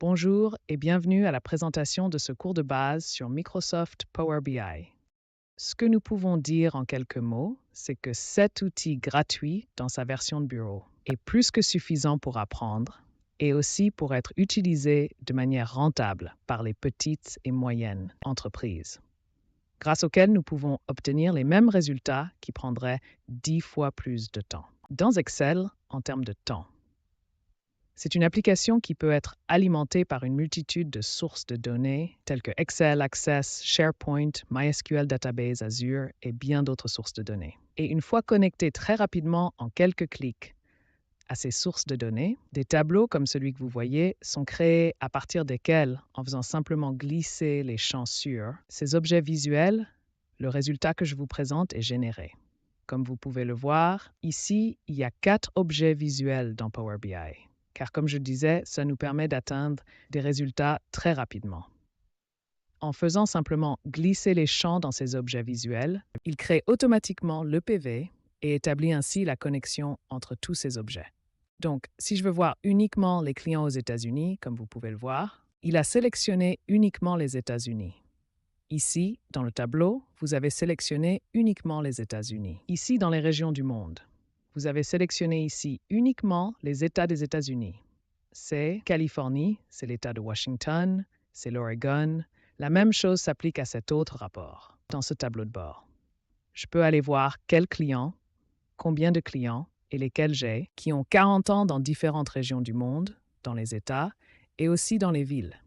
Bonjour et bienvenue à la présentation de ce cours de base sur Microsoft Power BI. Ce que nous pouvons dire en quelques mots, c'est que cet outil gratuit dans sa version de bureau est plus que suffisant pour apprendre et aussi pour être utilisé de manière rentable par les petites et moyennes entreprises, grâce auquel nous pouvons obtenir les mêmes résultats qui prendraient 10 fois plus de temps. Dans Excel, en termes de temps, c'est une application qui peut être alimentée par une multitude de sources de données telles que Excel, Access, SharePoint, MySQL Database, Azure et bien d'autres sources de données. Et une fois connecté très rapidement en quelques clics à ces sources de données, des tableaux comme celui que vous voyez sont créés à partir desquels, en faisant simplement glisser les champs sur ces objets visuels, le résultat que je vous présente est généré. Comme vous pouvez le voir, ici, il y a 4 objets visuels dans Power BI. Car comme je disais, ça nous permet d'atteindre des résultats très rapidement. En faisant simplement glisser les champs dans ces objets visuels, il crée automatiquement le PV et établit ainsi la connexion entre tous ces objets. Donc, si je veux voir uniquement les clients aux États-Unis, comme vous pouvez le voir, il a sélectionné uniquement les États-Unis. Ici, dans le tableau, vous avez sélectionné uniquement les États-Unis. Ici, dans les régions du monde, vous avez sélectionné ici uniquement les États des États-Unis. C'est Californie, c'est l'État de Washington, c'est l'Oregon. La même chose s'applique à cet autre rapport, dans ce tableau de bord. Je peux aller voir quels clients, combien de clients et lesquels j'ai, qui ont 40 ans dans différentes régions du monde, dans les États et aussi dans les villes.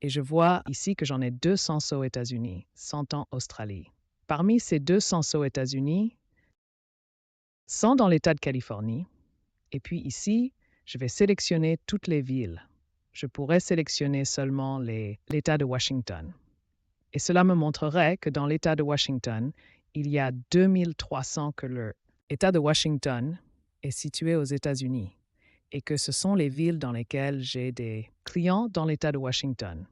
Et je vois ici que j'en ai 200 aux États-Unis, 100 ans Australie. Parmi ces 200 aux États-Unis, 100 dans l'État de Californie, et puis ici, je vais sélectionner toutes les villes. Je pourrais sélectionner seulement l'État de Washington. Et cela me montrerait que dans l'État de Washington, il y a 2300 que l'État de Washington est situé aux États-Unis et que ce sont les villes dans lesquelles j'ai des clients dans l'État de Washington.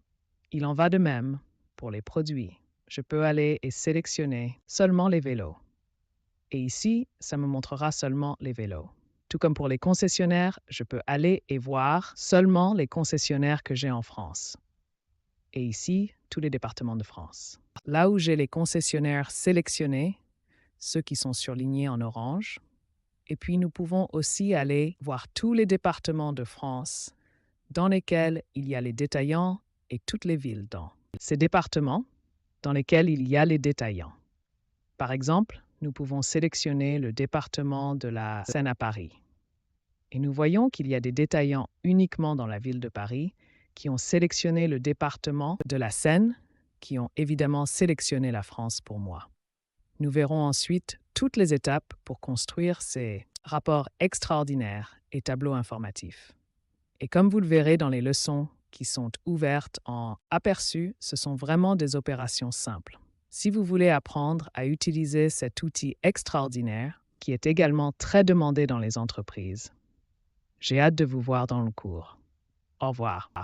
Il en va de même pour les produits. Je peux aller et sélectionner seulement les vélos. Et ici, ça me montrera seulement les vélos. Tout comme pour les concessionnaires, je peux aller et voir seulement les concessionnaires que j'ai en France. Et ici, tous les départements de France. Là où j'ai les concessionnaires sélectionnés, ceux qui sont surlignés en orange, et puis nous pouvons aussi aller voir tous les départements de France dans lesquels il y a les détaillants et toutes les villes dans ces départements dans lesquels il y a les détaillants. Par exemple, nous pouvons sélectionner le département de la Seine à Paris. Et nous voyons qu'il y a des détaillants uniquement dans la ville de Paris qui ont sélectionné le département de la Seine, qui ont évidemment sélectionné la France pour moi. Nous verrons ensuite toutes les étapes pour construire ces rapports extraordinaires et tableaux informatifs. Et comme vous le verrez dans les leçons qui sont ouvertes en aperçu, ce sont vraiment des opérations simples. Si vous voulez apprendre à utiliser cet outil extraordinaire, qui est également très demandé dans les entreprises, j'ai hâte de vous voir dans le cours. Au revoir.